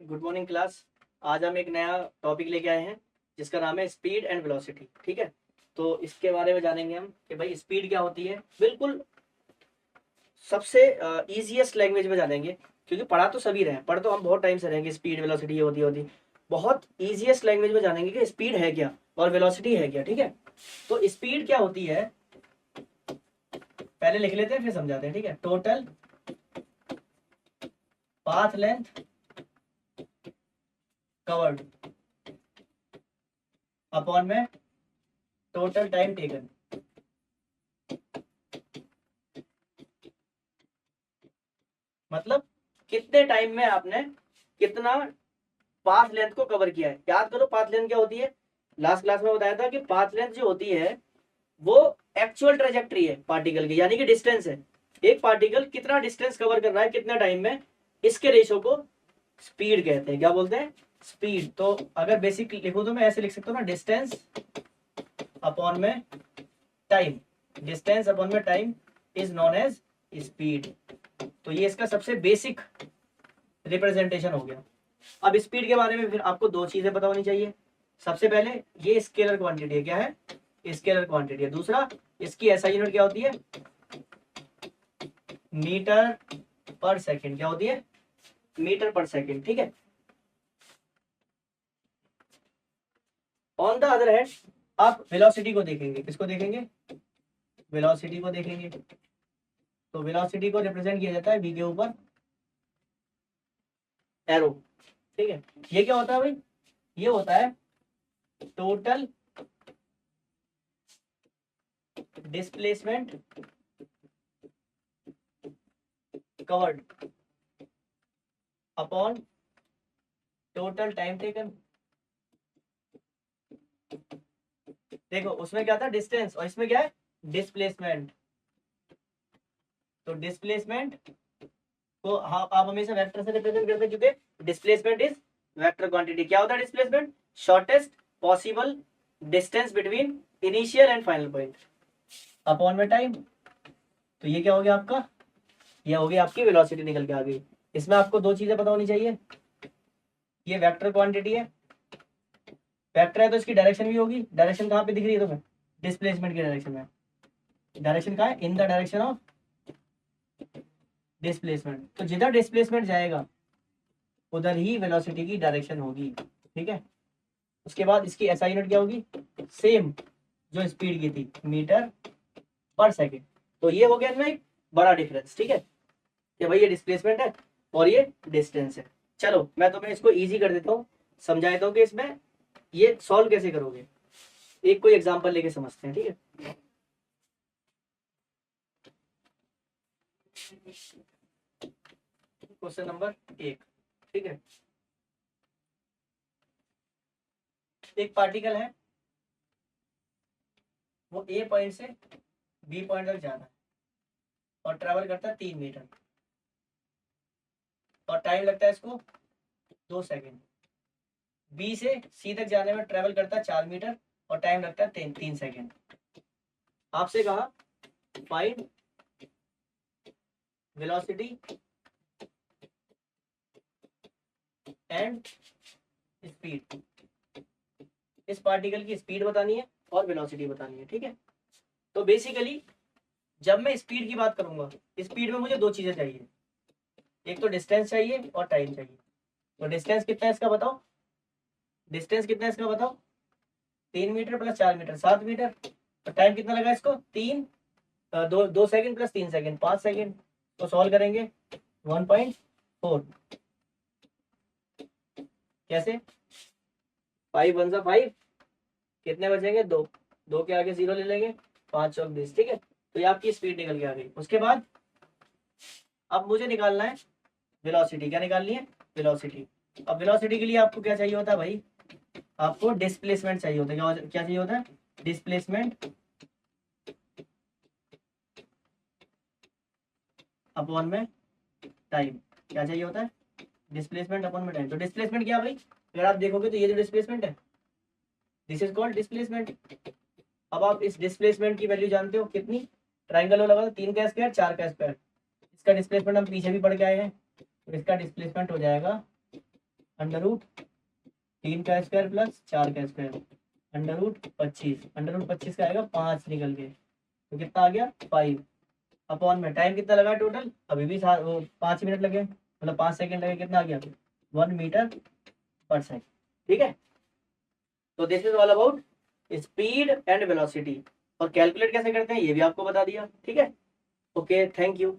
Good morning class. आज हम एक नया टॉपिक लेके आए हैं जिसका नाम है स्पीड एंड वेलोसिटी। ठीक है, तो इसके बारे में जानेंगे हम कि भाई स्पीड क्या होती है। बिल्कुल सबसे इजीएस्ट लैंग्वेज में जानेंगे, क्योंकि पढ़ा तो सभी रहे हैं, पढ़ तो हम बहुत टाइम से रहेंगे। स्पीड वेलोसिटी ये होती बहुत इजीएस्ट लैंग्वेज में जानेंगे कि स्पीड है क्या और वेलोसिटी है क्या। ठीक है, तो स्पीड क्या होती है पहले लिख लेते हैं फिर समझाते हैं। ठीक है, total path length covered upon में टोटल टाइम टेकन। मतलब कितने टाइम में आपने कितना पाथ लेंथ को कवर किया है। याद करो पाथ लेंथ क्या होती है। लास्ट क्लास में बताया था कि पाथ लेंथ जो होती है वो एक्चुअल ट्रेजेक्ट्री है पार्टिकल की, यानी कि डिस्टेंस है। एक पार्टिकल कितना डिस्टेंस कवर कर रहा है कितना टाइम में, इसके रेशो को स्पीड कहते हैं। क्या बोलते हैं? स्पीड। तो अगर बेसिक लिखो तो मैं ऐसे लिख सकता हूँ ना, डिस्टेंस अपॉन में टाइम। डिस्टेंस अपॉन में time is known as speed. तो ये इसका सबसे बेसिक रिप्रेजेंटेशन हो गया। अब स्पीड के बारे में फिर आपको दो चीजें पता होनी चाहिए। सबसे पहले ये स्केलर क्वांटिटी है। क्या है? स्केलर क्वांटिटी है। दूसरा इसकी एसआई यूनिट क्या होती है? मीटर पर सेकंड। क्या होती है? मीटर पर सेकंड। ठीक है। ऑन द अदर हैंड आप वेलोसिटी को देखेंगे। किसको देखेंगे? वेलोसिटी को देखेंगे। तो वेलोसिटी को रिप्रेजेंट किया जाता है वी के ऊपर एरो। ठीक है, ये क्या होता है भाई? ये होता है total displacement covered upon total time taken. देखो उसमें क्या था? डिस्टेंस, और इसमें क्या है? डिस्प्लेसमेंट। तो डिस्प्लेसमेंट को आप हमेशा वेक्टर से रिप्रेजेंट करते हैं, क्योंकि डिस्प्लेसमेंट इज वेक्टर क्वांटिटी। क्या होता है displacement? Shortest possible distance between initial and final point upon में टाइम। तो ये क्या हो गया आपका? ये हो गई आपकी वेलोसिटी निकल के आ गई। इसमें आपको दो चीजें पता होनी चाहिए। ये वेक्टर क्वांटिटी है, वेक्टर है तो इसकी डायरेक्शन भी होगी। डायरेक्शन कहाँ पे दिख रही है तुम्हें? डिस्प्लेसमेंट की डायरेक्शन में। डायरेक्शन कहाँ है? In the direction of displacement. तो जिधर डिस्प्लेसमेंट जाएगा उधर ही वेलोसिटी की डायरेक्शन होगी। ठीक है, उसके बाद इसकी एसआई यूनिट क्या होगी? सेम जो स्पीड की थी, मीटर पर सेकेंड। तो ये हो गया इनमें एक बड़ा डिफरेंस। ठीक है, कि भाई ये डिस्प्लेसमेंट है और ये डिस्टेंस है। चलो मैं तुम्हें इसको इजी कर देता हूँ, समझा देता हूँ कि इसमें ये सॉल्व कैसे करोगे। एक कोई एग्जांपल लेके समझते हैं। ठीक है, क्वेश्चन नंबर 1। ठीक है, एक पार्टिकल है, वो ए पॉइंट से बी पॉइंट तक जाना है और ट्रेवल करता है 3 मीटर, और टाइम लगता है इसको 2 सेकेंड। बी से सी तक जाने में ट्रेवल करता है 4 मीटर और टाइम लगता है 3 सेकेंड। आपसे कहा फाइंड वेलोसिटी एंड स्पीड। इस पार्टिकल की स्पीड बतानी है और वेलोसिटी बतानी है। ठीक है, तो बेसिकली जब मैं स्पीड की बात करूंगा, स्पीड में मुझे दो चीजें चाहिए। एक तो डिस्टेंस चाहिए और टाइम चाहिए। तो डिस्टेंस कितना है इसका बताओ? डिस्टेंस कितना है इसका बताओ? 3 मीटर प्लस 4 मीटर 7 मीटर। तो टाइम कितना लगा इसको? 2 सेकंड प्लस 3 सेकंड 5 सेकंड। तो सॉल्व करेंगे 1.4। कैसे? 5 1 5, कितने बचेंगे? 2। 2 के आगे 0 ले लेंगे, 5 चौक 20। ठीक है, तो ये आपकी स्पीड निकल के आ गई। उसके बाद अब मुझे निकालना है वेलोसिटी। क्या निकालनी है? वेलोसिटी। अब वेलोसिटी के लिए आपको क्या चाहिए होता है भाई? आपको डिस्प्लेसमेंट चाहिए होता है। क्या चाहिए होता है? डिस्प्लेसमेंट अपॉन में टाइम। क्या चाहिए होता है? डिस्प्लेसमेंट अपॉन में टाइम। तो डिस्प्लेसमेंट क्या भाई? अगर आप देखोगे तो ये जो डिस्प्लेसमेंट है, दिस इज कॉल्ड डिस्प्लेसमेंट। अब आप इस डिस्प्लेसमेंट की वैल्यू जानते हो कितनी? ट्राइंगल हो लगा, 3 का स्क्वायर 4 का स्क्वायर। इसका डिस्प्लेसमेंट हम पीछे भी पढ़ के आए हैं। तो इसका डिस्प्लेसमेंट हो जाएगा अंडर रूट 3 का स्क्वायर प्लस 4 का square, under root 25, under root 25 का आएगा 5 निकल के, तो कितना आ गया 5 अपॉन में टाइम कितना लगा टोटल, अभी भी 5 मिनट लगे, मतलब 5 सेकेंड लगे, कितना आ गया 1 मीटर पर सेकेंड। ठीक है, तो this is all about speed and velocity, और कैलकुलेट कैसे करते हैं ये भी आपको बता दिया। ठीक है, ओके, थैंक यू।